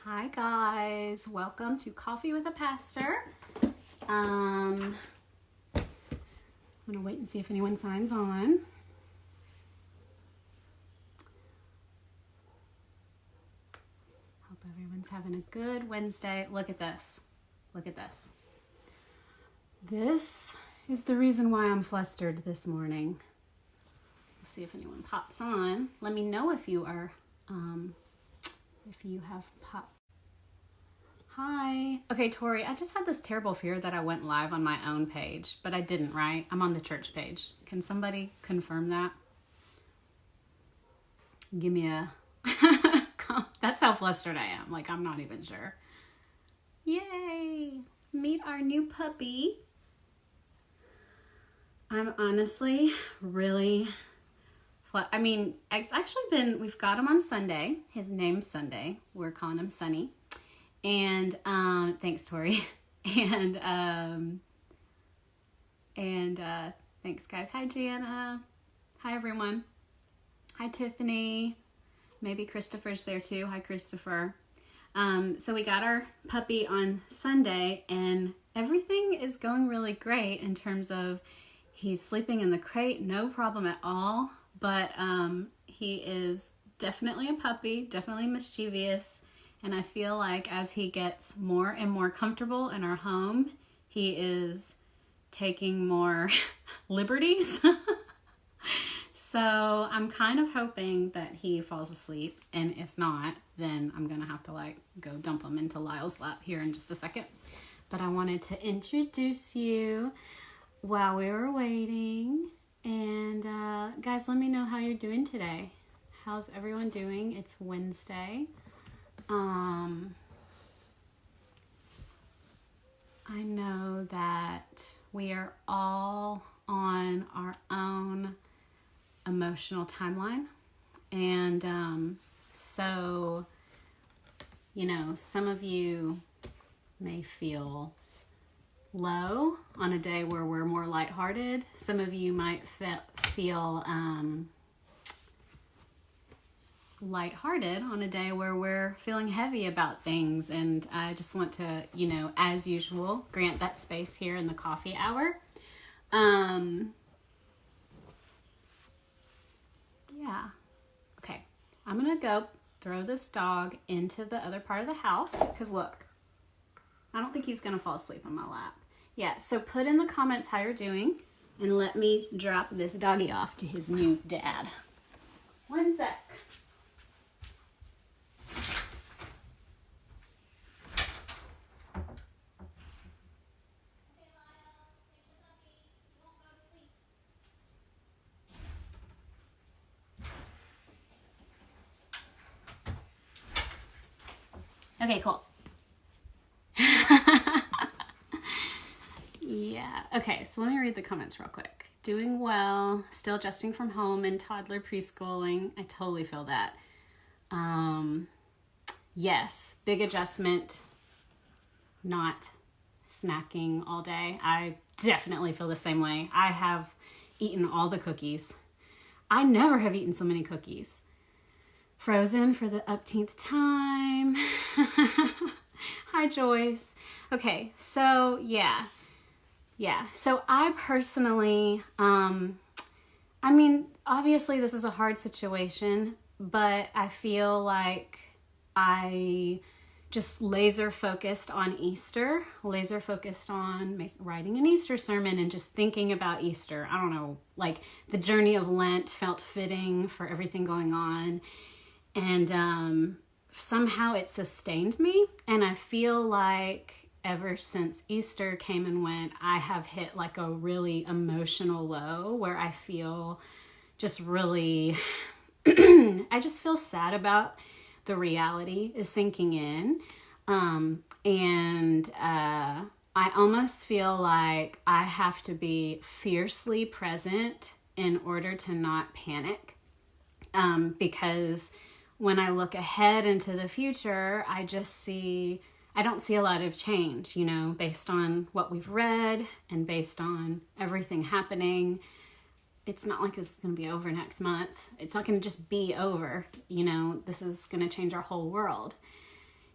Hi guys, welcome to Coffee with a Pastor. I'm gonna wait and see if anyone signs on. Hope everyone's having a good Wednesday. Look at this. Look at this. This is the reason why I'm flustered this morning. Let's see if anyone pops on. Let me know if you are, if you have popped. Hi. Okay, Tori, I just had this terrible fear that I went live on my own page, but I didn't, right? I'm on the church page. Can somebody confirm that? Give me a... That's how flustered I am. Like, I'm not even sure. Yay! Meet our new puppy. I'm honestly really... I mean, it's actually been... We've got him on Sunday. His name's Sunday. We're calling him Sunny. And thanks, Tori. And thanks, guys. Hi, Gianna. Hi, everyone. Hi, Tiffany. Maybe Christopher's there too. Hi, Christopher. So we got our puppy on Sunday, and everything is going really great in terms of he's sleeping in the crate, no problem at all. But he is definitely a puppy, definitely mischievous. And I feel like as he gets more and more comfortable in our home, he is taking more liberties. So I'm kind of hoping that he falls asleep. And if not, then I'm going to have to go dump him into Lyle's lap here in just a second. But I wanted to introduce you while we were waiting. And guys, let me know how you're doing today. How's everyone doing? It's Wednesday. I know that we are all on our own emotional timeline. And so, some of you may feel low on a day where we're more lighthearted. Some of you might feel lighthearted on a day where we're feeling heavy about things. And I just want to, as usual, grant that space here in the coffee hour. Yeah. Okay. I'm going to go throw this dog into the other part of the house. Because look, I don't think he's going to fall asleep on my lap. Yeah. So put in the comments how you're doing and let me drop this doggy off to his new dad. One sec. Okay, cool. Yeah. Okay, so let me read the comments real quick. Doing well, still adjusting from home and toddler preschooling. I totally feel that. Yes, big adjustment. Not snacking all day. I definitely feel the same way. I have eaten all the cookies. I never have eaten so many cookies. Frozen for the upteenth time. Hi, Joyce. Okay, so yeah. So I personally, obviously this is a hard situation, but I feel like I just laser focused on Easter, laser focused on writing an Easter sermon and just thinking about Easter. I don't know, the journey of Lent felt fitting for everything going on. And somehow it sustained me. And I feel like ever since Easter came and went, I have hit a really emotional low where I feel just really, I just feel sad about the reality is sinking in. And I almost feel like I have to be fiercely present in order to not panic. Because when I look ahead into the future, I don't see a lot of change, based on what we've read and based on everything happening. It's not like this is going to be over next month. It's not going to just be over. This is going to change our whole world.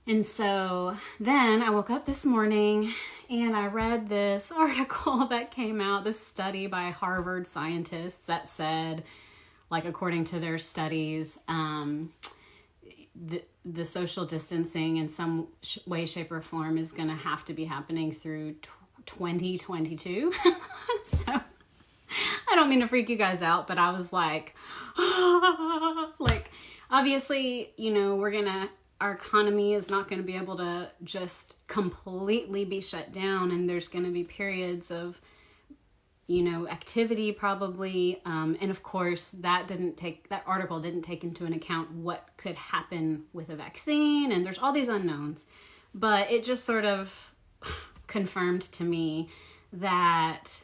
And so then I woke up this morning and I read this article that came out, this study by Harvard scientists that said, like, according to their studies, the social distancing in some way, shape, or form is going to have to be happening through 2022. So I don't mean to freak you guys out, but I was like, like, obviously, our economy is not going to be able to just completely be shut down, and there's going to be periods of, activity probably. And of course, that article didn't take into an account what could happen with a vaccine, and there's all these unknowns. But it just sort of confirmed to me that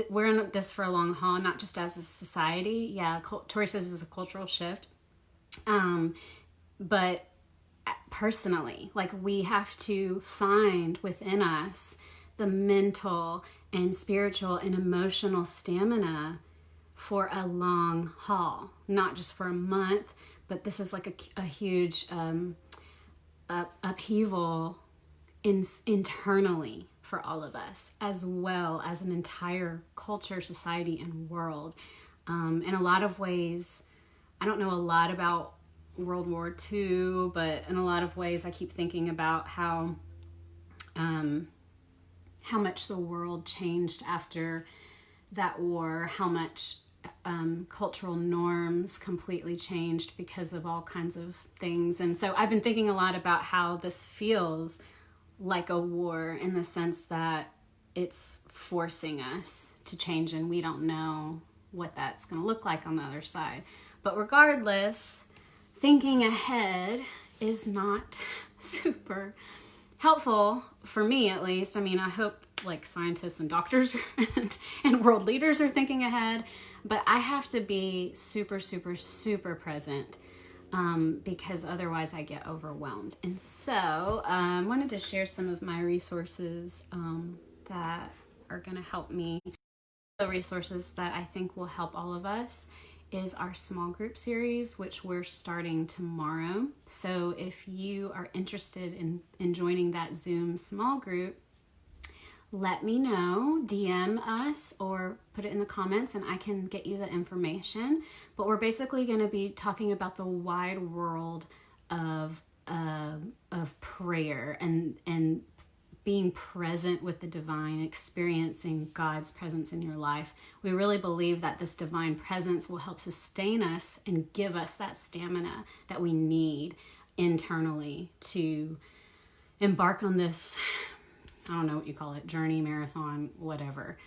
we're in this for a long haul, not just as a society. Yeah, Tori says it's a cultural shift. But personally, like, we have to find within us the mental and spiritual and emotional stamina for a long haul, not just for a month, but this is like a huge upheaval internally for all of us, as well as an entire culture, society, and world. In a lot of ways, I don't know a lot about World War II, but in a lot of ways I keep thinking about how much the world changed after that war, how much cultural norms completely changed because of all kinds of things. And so I've been thinking a lot about how this feels like a war, in the sense that it's forcing us to change, and we don't know what that's going to look like on the other side. But regardless, thinking ahead is not super helpful, for me at least. I mean, I hope like scientists and doctors and world leaders are thinking ahead, but I have to be super, super, super present, because otherwise I get overwhelmed. And so I wanted to share some of my resources that are going to help me. The resources that I think will help all of us is our small group series, which we're starting tomorrow. So if you are interested in joining that Zoom small group, let me know, DM us or put it in the comments and I can get you the information. But we're basically going to be talking about the wide world of prayer and being present with the divine, experiencing God's presence in your life. We really believe that this divine presence will help sustain us and give us that stamina that we need internally to embark on this, I don't know what you call it, journey, marathon, whatever.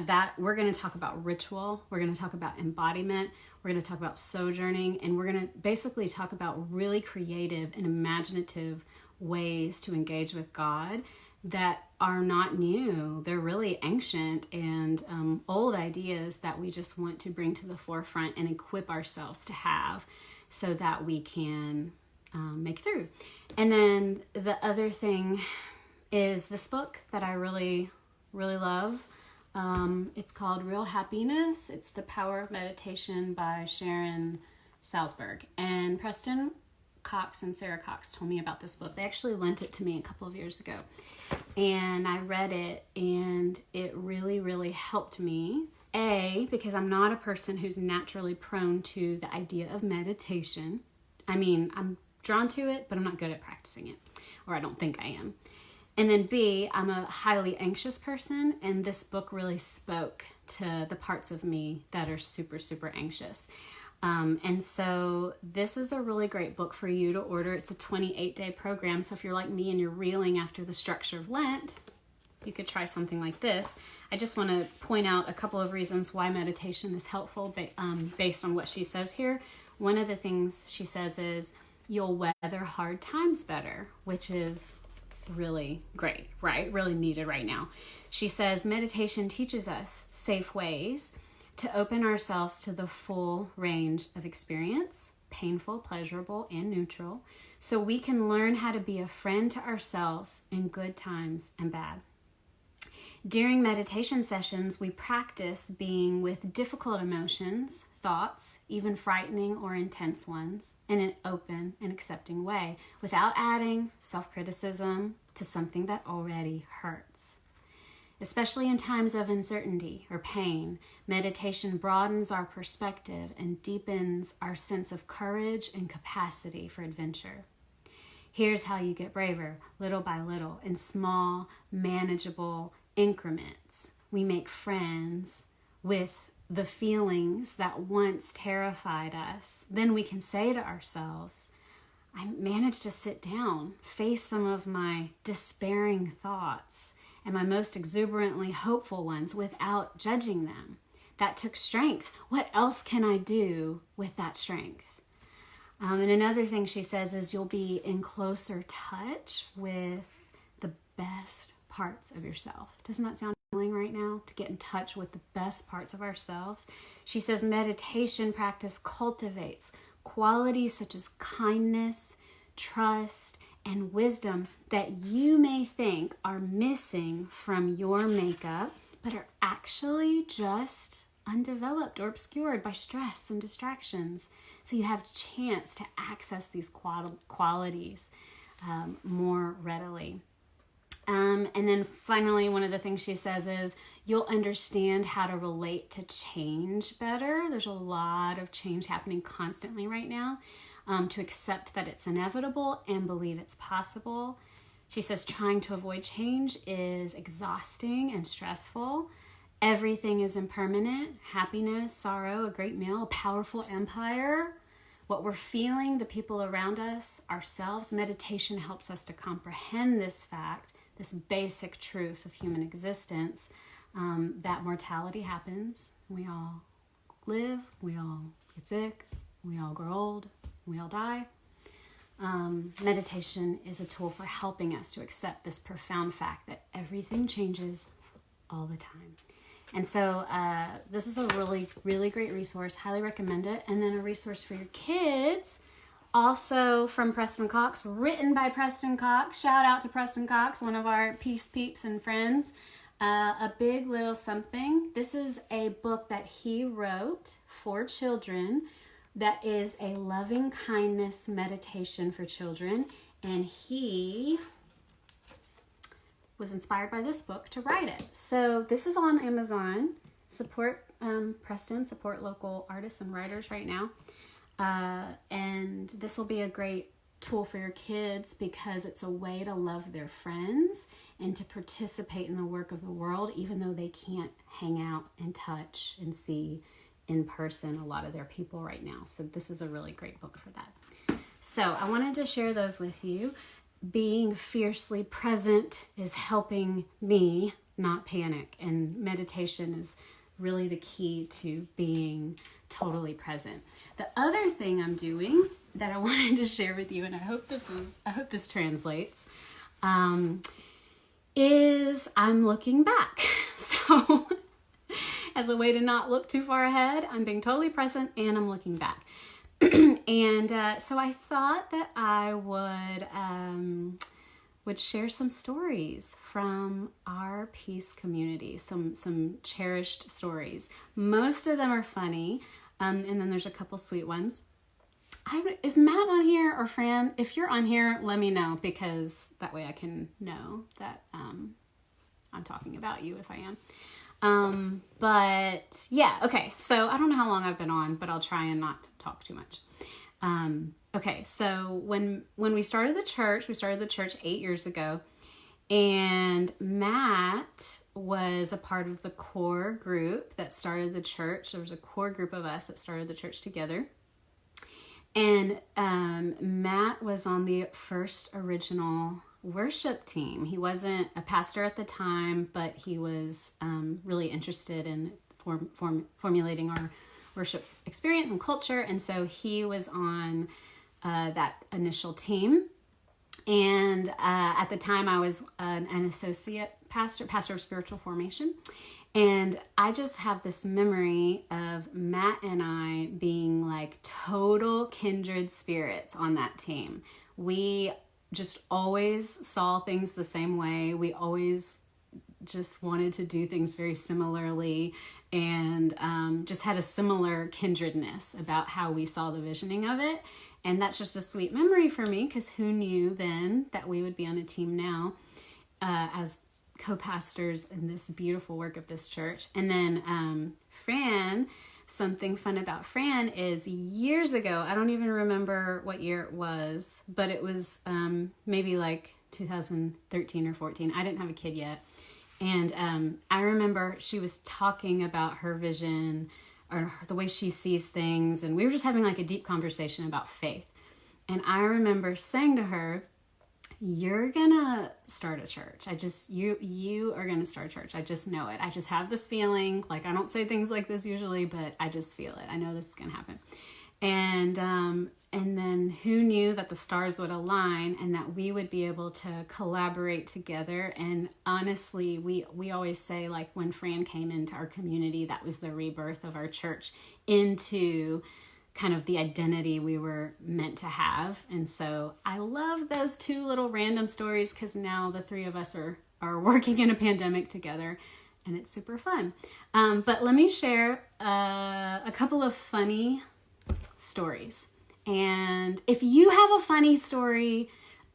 That we're going to talk about ritual. We're going to talk about embodiment. We're going to talk about sojourning, and we're going to basically talk about really creative and imaginative ways to engage with God that are not new. They're really ancient and old ideas that we just want to bring to the forefront and equip ourselves to have so that we can make through. And then the other thing is this book that I really, really love. It's called Real Happiness. It's The Power of Meditation by Sharon Salzberg. And Preston Cox and Sarah Cox told me about this book. They actually lent it to me a couple of years ago. And I read it, and it really, really helped me. Because I'm not a person who's naturally prone to the idea of meditation. I mean, I'm drawn to it, but I'm not good at practicing it, or I don't think I am. And then B, I'm a highly anxious person, and this book really spoke to the parts of me that are super, super anxious. And so this is a really great book for you to order. It's a 28-day program, so if you're like me and you're reeling after the structure of Lent, you could try something like this. I just want to point out a couple of reasons why meditation is helpful based on what she says here. One of the things she says is you'll weather hard times better, which is really great, right? Really needed right now. She says meditation teaches us safe ways to open ourselves to the full range of experience, painful, pleasurable, and neutral, so we can learn how to be a friend to ourselves in good times and bad. During meditation sessions, we practice being with difficult emotions, thoughts, even frightening or intense ones, in an open and accepting way, without adding self-criticism to something that already hurts. Especially in times of uncertainty or pain, meditation broadens our perspective and deepens our sense of courage and capacity for adventure. Here's how you get braver, little by little, in small, manageable increments. We make friends with the feelings that once terrified us. Then we can say to ourselves, I managed to sit down, face some of my despairing thoughts and my most exuberantly hopeful ones without judging them. That took strength. What else can I do with that strength? And another thing she says is you'll be in closer touch with the best parts of yourself. Doesn't that sound healing right now? To get in touch with the best parts of ourselves. She says meditation practice cultivates qualities such as kindness, trust, and wisdom that you may think are missing from your makeup, but are actually just undeveloped or obscured by stress and distractions. So you have a chance to access these qualities more readily. And then finally, one of the things she says is you'll understand how to relate to change better. There's a lot of change happening constantly right now. To accept that it's inevitable and believe it's possible. She says trying to avoid change is exhausting and stressful. Everything is impermanent. Happiness, sorrow, a great meal, a powerful empire. What we're feeling, the people around us, ourselves. Meditation helps us to comprehend this fact, this basic truth of human existence, that mortality happens. We all live, we all get sick, we all grow old, we all die. Meditation is a tool for helping us to accept this profound fact that everything changes all the time. And so this is a really, really great resource. Highly recommend it. And then a resource for your kids, also from Preston Cox, written by Preston Cox. Shout out to Preston Cox, one of our Peace Peeps and friends. A Big Little Something. This is a book that he wrote for children that is a loving kindness meditation for children. And he was inspired by this book to write it. So this is on Amazon. Support Preston, support local artists and writers right now. And this will be a great tool for your kids because it's a way to love their friends and to participate in the work of the world, even though they can't hang out and touch and see in person a lot of their people right now. So this is a really great book for that. So I wanted to share those with you. Being fiercely present is helping me not panic, and meditation is really the key to being totally present. The other thing I'm doing that I wanted to share with you, and I hope this translates, is I'm looking back. So as a way to not look too far ahead, I'm being totally present and I'm looking back. And so I thought that I would share some stories from our peace community, some cherished stories. Most of them are funny, and then there's a couple sweet ones. Is Matt on here or Fran? If you're on here, let me know, because that way I can know that I'm talking about you if I am. But yeah, okay. So I don't know how long I've been on, but I'll try and not talk too much. Okay. So when we started the church 8 years ago, and Matt was a part of the core group that started the church. There was a core group of us that started the church together. And, Matt was on the first original worship team. He wasn't a pastor at the time, but he was really interested in formulating our worship experience and culture. And so he was on that initial team. And at the time I was an associate pastor of spiritual formation. And I just have this memory of Matt and I being like total kindred spirits on that team. We just always saw things the same way. We always just wanted to do things very similarly. and just had a similar kindredness about how we saw the visioning of it. And that's just a sweet memory for me, because who knew then that we would be on a team now as co-pastors in this beautiful work of this church. And then Fran, something fun about Fran is years ago, I don't even remember what year it was, but it was maybe like 2013 or 14. I didn't have a kid yet. And I remember she was talking about her vision or the way she sees things. And we were just having like a deep conversation about faith. And I remember saying to her, you're gonna start a church. You are gonna start a church. I just know it. I just have this feeling. Like, I don't say things like this usually, but I just feel it. I know this is gonna happen. And then who knew that the stars would align and that we would be able to collaborate together. And honestly, we always say, like, when Fran came into our community, that was the rebirth of our church into kind of the identity we were meant to have. And so I love those two little random stories, because now the three of us are working in a pandemic together, and it's super fun. But let me share a couple of funny stories. And if you have a funny story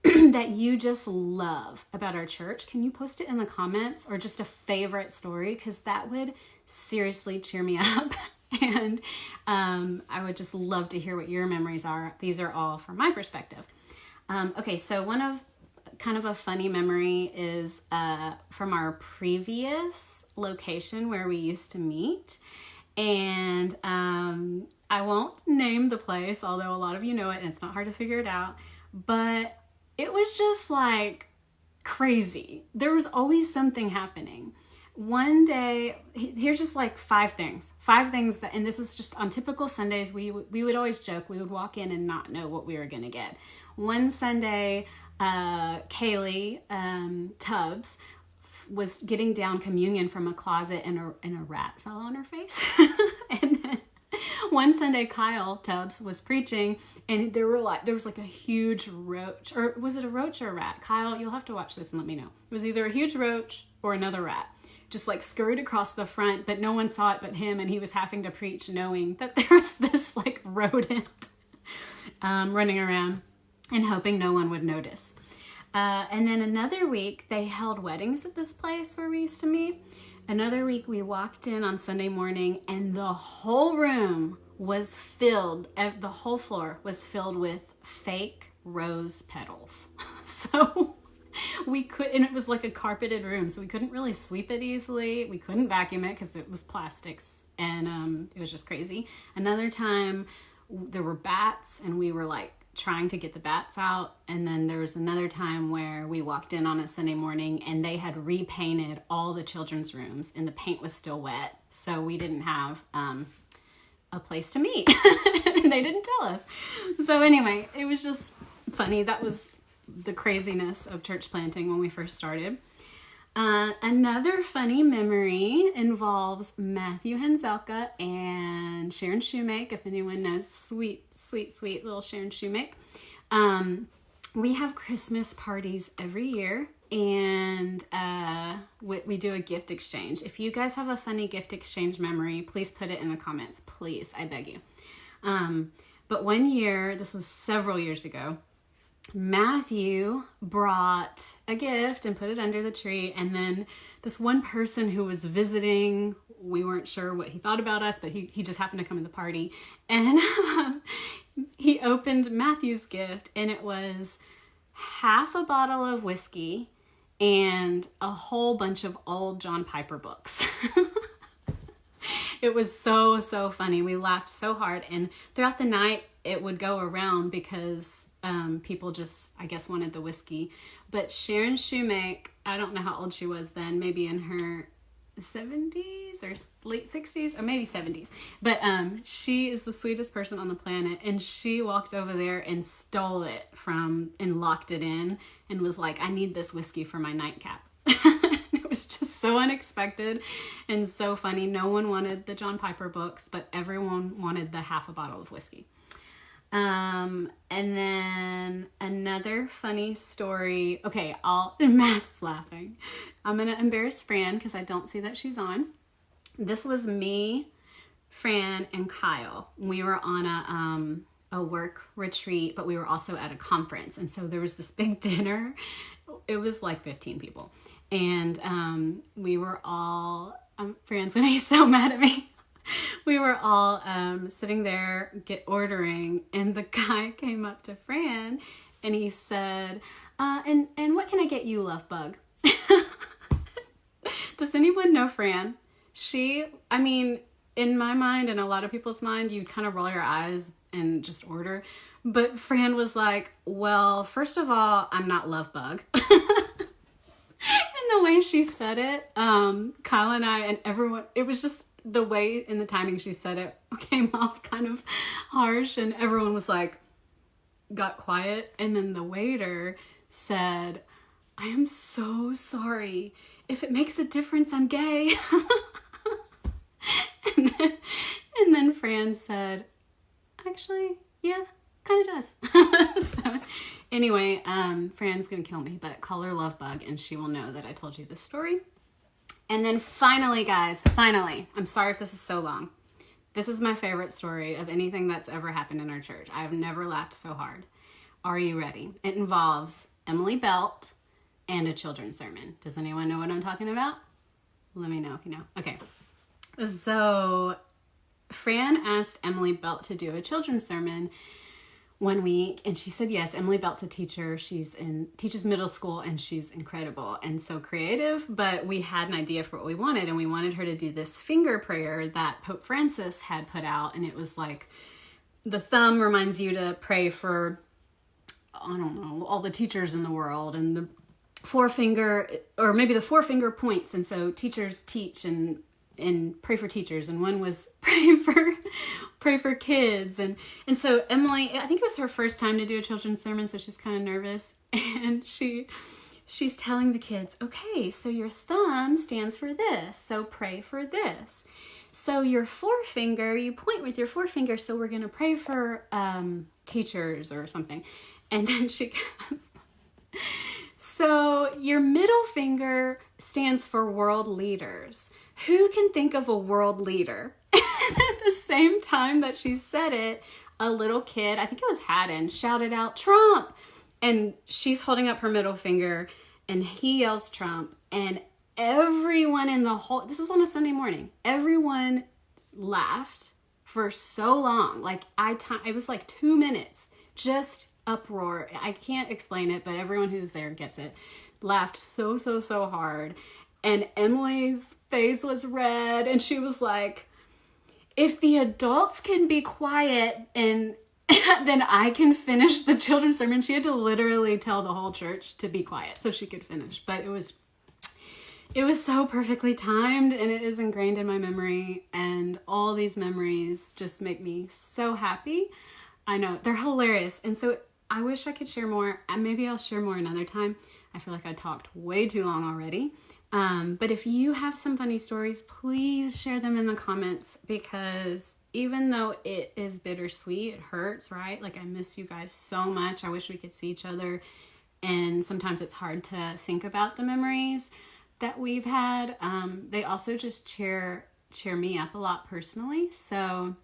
that you just love about our church, can you post it in the comments, or just a favorite story? Because that would seriously cheer me up. And I would just love to hear what your memories are. These are all from my perspective. Okay, so one of kind of a funny memory is from our previous location where we used to meet. And I won't name the place, although a lot of you know it and it's not hard to figure it out. But it was just like crazy. There was always something happening. One day, here's just like five things that, and this is just on typical Sundays, we would always joke, we would walk in and not know what we were going to get. One Sunday, Kaylee Tubbs was getting down communion from a closet, and a rat fell on her face. And then one Sunday, Kyle Tubbs was preaching, and there was like a huge roach, or was it a roach or a rat? Kyle, you'll have to watch this and let me know. It was either a huge roach or another rat, just like scurried across the front, but no one saw it but him, and he was having to preach knowing that there was this like rodent running around and hoping no one would notice. And then another week, they held weddings at this place where we used to meet. Another week, we walked in on Sunday morning, and the whole room was filled, the whole floor was filled with fake rose petals. So we could, and it was like a carpeted room, so we couldn't really sweep it easily. We couldn't vacuum it because it was plastics, and it was just crazy. Another time, there were bats, and we were like trying to get the bats out. And then there was another time where we walked in on a Sunday morning, and they had repainted all the children's rooms, and the paint was still wet, so we didn't have a place to meet. And they didn't tell us. So anyway, it was just funny. That was the craziness of church planting when we first started. Another funny memory involves Matthew Henzelka and Sharon Shoemake. If anyone knows sweet little Sharon Shoemake. We have Christmas parties every year, and we do a gift exchange. If you guys have a funny gift exchange memory, please put it in the comments. Please, I beg you. But one year, this was several years ago, Matthew brought a gift and put it under the tree, and then this one person who was visiting, we weren't sure what he thought about us, but he just happened to come to the party, and he opened Matthew's gift, and it was half a bottle of whiskey and a whole bunch of old John Piper books. It was so funny. We laughed so hard, and throughout the night it would go around because people just, I guess, wanted the whiskey. But Sharon Shoemake, I don't know how old she was then, maybe in her 70s or late 60s or maybe 70s. But she is the sweetest person on the planet, and she walked over there and stole it and locked it in and was like, I need this whiskey for my nightcap. It was just so unexpected and so funny. No one wanted the John Piper books, but everyone wanted the half a bottle of whiskey. And then another funny story. Okay, Matt's laughing. I'm going to embarrass Fran because I don't see that she's on. This was me, Fran, and Kyle. We were on a work retreat, but we were also at a conference. And so there was this big dinner. It was like 15 people. And we were all, Fran's gonna be so mad at me. We were all sitting there ordering, and the guy came up to Fran and he said, and what can I get you, love bug? Does anyone know Fran? In my mind and a lot of people's mind, you kind of roll your eyes and just order. But Fran was like, well, first of all, I'm not love bug. And the way she said it, Kyle and I and everyone, it was just the way and the timing she said it came off kind of harsh, and everyone was like, got quiet. And then the waiter said, I am so sorry. If it makes a difference, I'm gay. and then Fran said, actually, yeah, kind of does. So anyway, Fran's gonna kill me, but call her love bug and she will know that I told you this story. And then finally, guys, I'm sorry if this is so long. This is my favorite story of anything that's ever happened in our church. I have never laughed so hard. Are you ready? It involves Emily Belt and a children's sermon. Does anyone know what I'm talking about? Let me know if you know. Okay. So Fran asked Emily Belt to do a children's sermon one week, and she said yes. Emily Belt's a teacher. Teaches middle school, and she's incredible and so creative. But we had an idea for what we wanted, and we wanted her to do this finger prayer that Pope Francis had put out, and it was like the thumb reminds you to pray for, I don't know, all the teachers in the world, and the forefinger, or maybe the forefinger points, and so teachers teach and pray for teachers, and one was pray for kids, and so Emily, I think it was her first time to do a children's sermon, so she's kind of nervous, and she's telling the kids, okay, so your thumb stands for this, so pray for this. So your forefinger, you point with your forefinger, so we're gonna pray for teachers or something. And then she goes, so your middle finger stands for world leaders. Who can think of a world leader? And at the same time that she said it, a little kid, I think it was Haddon, shouted out, Trump! And she's holding up her middle finger, and he yells Trump. And everyone in the whole, this is on a Sunday morning, everyone laughed for so long. Like, it was like 2 minutes, just uproar. I can't explain it, but everyone who's there gets it. Laughed so hard. And Emily's face was red, and she was like, if the adults can be quiet and then I can finish the children's sermon. She had to literally tell the whole church to be quiet so she could finish. But it was so perfectly timed, and it is ingrained in my memory, and all these memories just make me so happy. I know, they're hilarious. And so I wish I could share more. Maybe I'll share more another time. I feel like I talked way too long already. But if you have some funny stories, please share them in the comments, because even though it is bittersweet, it hurts, right? Like, I miss you guys so much. I wish we could see each other. And sometimes it's hard to think about the memories that we've had. They also just cheer me up a lot personally. So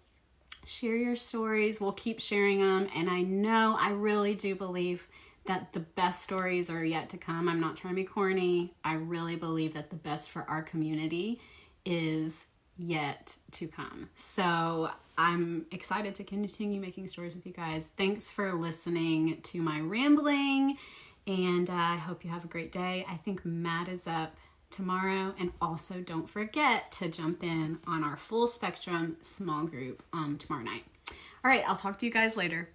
share your stories. We'll keep sharing them. And I really do believe that the best stories are yet to come. I'm not trying to be corny. I really believe that the best for our community is yet to come. So I'm excited to continue making stories with you guys. Thanks for listening to my rambling, and I hope you have a great day. I think Matt is up tomorrow, and also don't forget to jump in on our full spectrum small group tomorrow night. All right, I'll talk to you guys later.